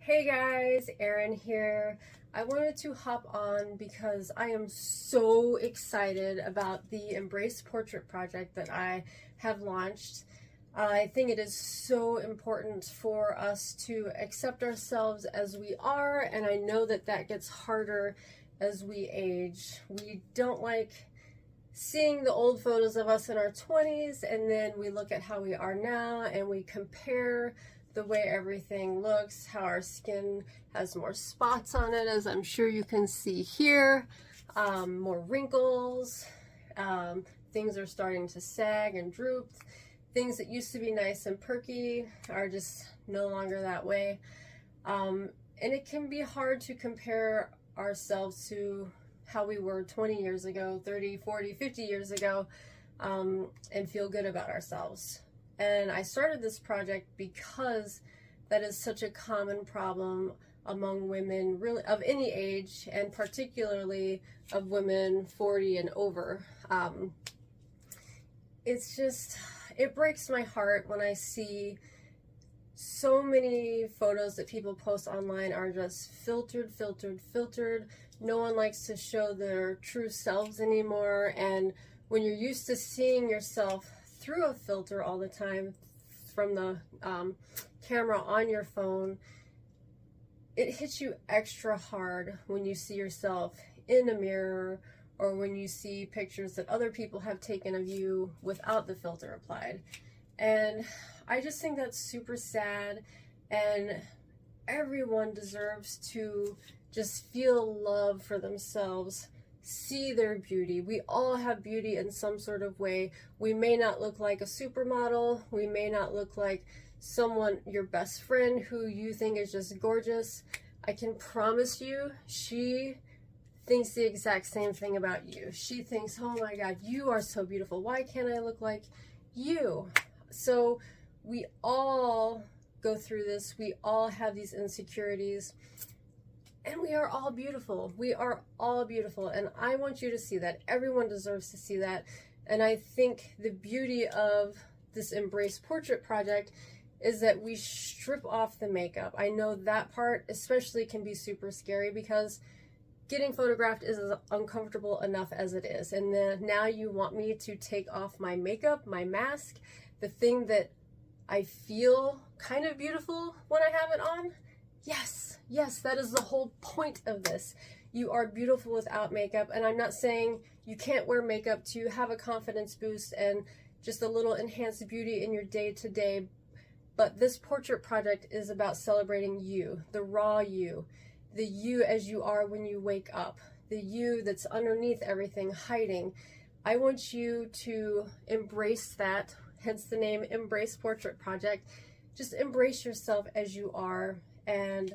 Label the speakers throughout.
Speaker 1: Hey guys, Erin here. I wanted to hop on because I am so excited about the Embrace Portrait project that I have launched. I think it is so important for us to accept ourselves as we are, and I know that that gets harder as we age. We don't like seeing the old photos of us in our 20s, and then we look at how we are now and we compare the way everything looks, how our skin has more spots on it, as I'm sure you can see here, more wrinkles, things are starting to sag and droop. Things that used to be nice and perky are just no longer that way. And it can be hard to compare ourselves to how we were 20 years ago, 30, 40, 50 years ago, and feel good about ourselves. And I started this project because that is such a common problem among women, really of any age, and particularly of women 40 and over. It's just, it breaks my heart when I see so many photos that people post online are just filtered. No one likes to show their true selves anymore. And when you're used to seeing yourself through a filter all the time from the camera on your phone, it hits you extra hard when you see yourself in a mirror or when you see pictures that other people have taken of you without the filter applied. And I just think that's super sad, and everyone deserves to just feel love for themselves, see their beauty. We all have beauty in some sort of way. We may not look like a supermodel. We may not look like someone, your best friend, who you think is just gorgeous. I can promise you, she thinks the exact same thing about you. She thinks, oh my God, you are so beautiful. Why can't I look like you? So we all go through this. We all have these insecurities. And we are all beautiful. We are all beautiful. And I want you to see that. Everyone deserves to see that. And I think the beauty of this Embrace Portrait project is that we strip off the makeup. I know that part especially can be super scary because getting photographed is uncomfortable enough as it is. And then now you want me to take off my makeup, my mask, the thing that I feel kind of beautiful when I have it on? Yes, that is the whole point of this. You are beautiful without makeup, and I'm not saying you can't wear makeup to have a confidence boost and just a little enhanced beauty in your day-to-day, but this portrait project is about celebrating you, the raw you, the you as you are when you wake up, the you that's underneath everything, hiding. I want you to embrace that, hence the name Embrace Portrait Project. Just embrace yourself as you are and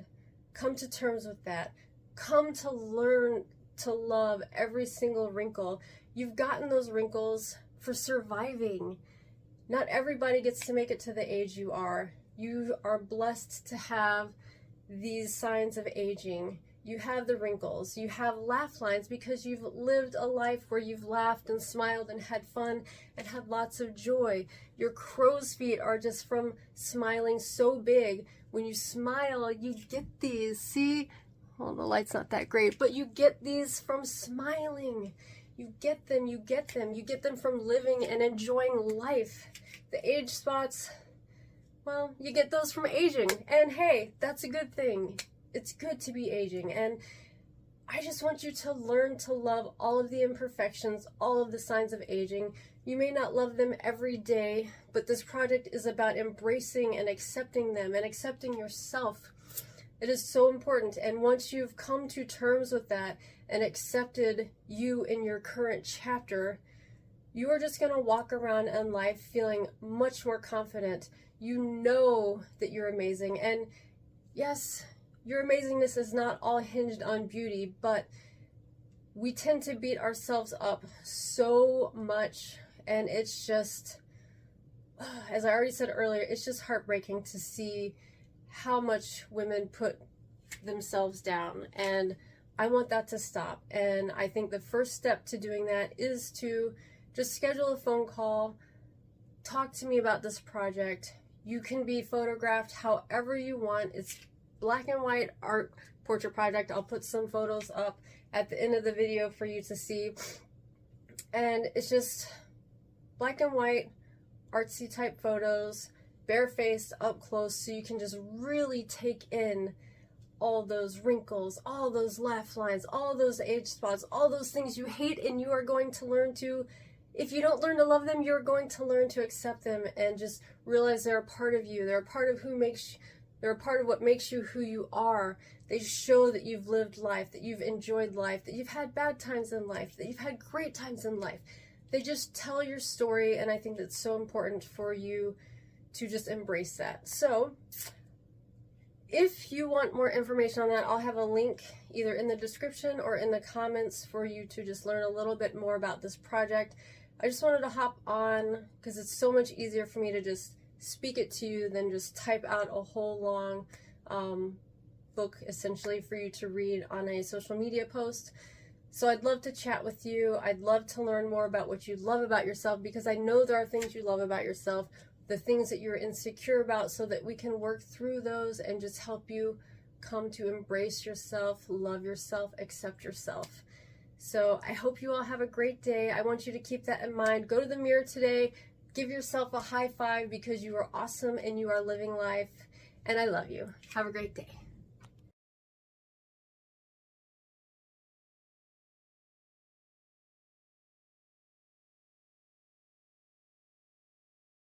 Speaker 1: come to terms with that. Come to learn to love every single wrinkle. You've gotten those wrinkles for surviving. Not everybody gets to make it to the age you are. You are blessed to have these signs of aging. You have the wrinkles. You have laugh lines because you've lived a life where you've laughed and smiled and had fun and had lots of joy. Your crow's feet are just from smiling so big. When you smile, you get these. See? Well, the light's not that great, but you get these from smiling. You get them. You get them from living and enjoying life. The age spots, well, you get those from aging. And hey, that's a good thing. It's good to be aging. And I just want you to learn to love all of the imperfections, all of the signs of aging. You may not love them every day, but this project is about embracing and accepting them and accepting yourself. It is so important. And once you've come to terms with that and accepted you in your current chapter, you are just going to walk around in life feeling much more confident. You know that you're amazing. And yes, your amazingness is not all hinged on beauty, but we tend to beat ourselves up so much, and it's just, as I already said earlier, it's just heartbreaking to see how much women put themselves down, and I want that to stop. And I think the first step to doing that is to just schedule a phone call, talk to me about this project. You can be photographed however you want. It's black and white art portrait project. I'll put some photos up at the end of the video for you to see. And it's just black and white, artsy type photos, barefaced up close, so you can just really take in all those wrinkles, all those laugh lines, all those age spots, all those things you hate, and you are going to learn to, if you don't learn to love them, you're going to learn to accept them and just realize they're a part of you. They're a part of they're a part of what makes you who you are. They show that you've lived life, that you've enjoyed life, that you've had bad times in life, that you've had great times in life. They just tell your story, and I think that's so important for you to just embrace that. So if you want more information on that, I'll have a link either in the description or in the comments for you to just learn a little bit more about this project. I just wanted to hop on because it's so much easier for me to just speak it to you than just type out a whole long book essentially for you to read on a social media post. So I'd love to chat with you. I'd love to learn more about what you love about yourself, because I know there are things you love about yourself, the things that you're insecure about, so that we can work through those and just help you come to embrace yourself, love yourself, accept yourself. So I hope you all have a great day. I want you to keep that in mind. Go to the mirror today, give yourself a high five, because you are awesome and you are living life, and I love you. Have a great day.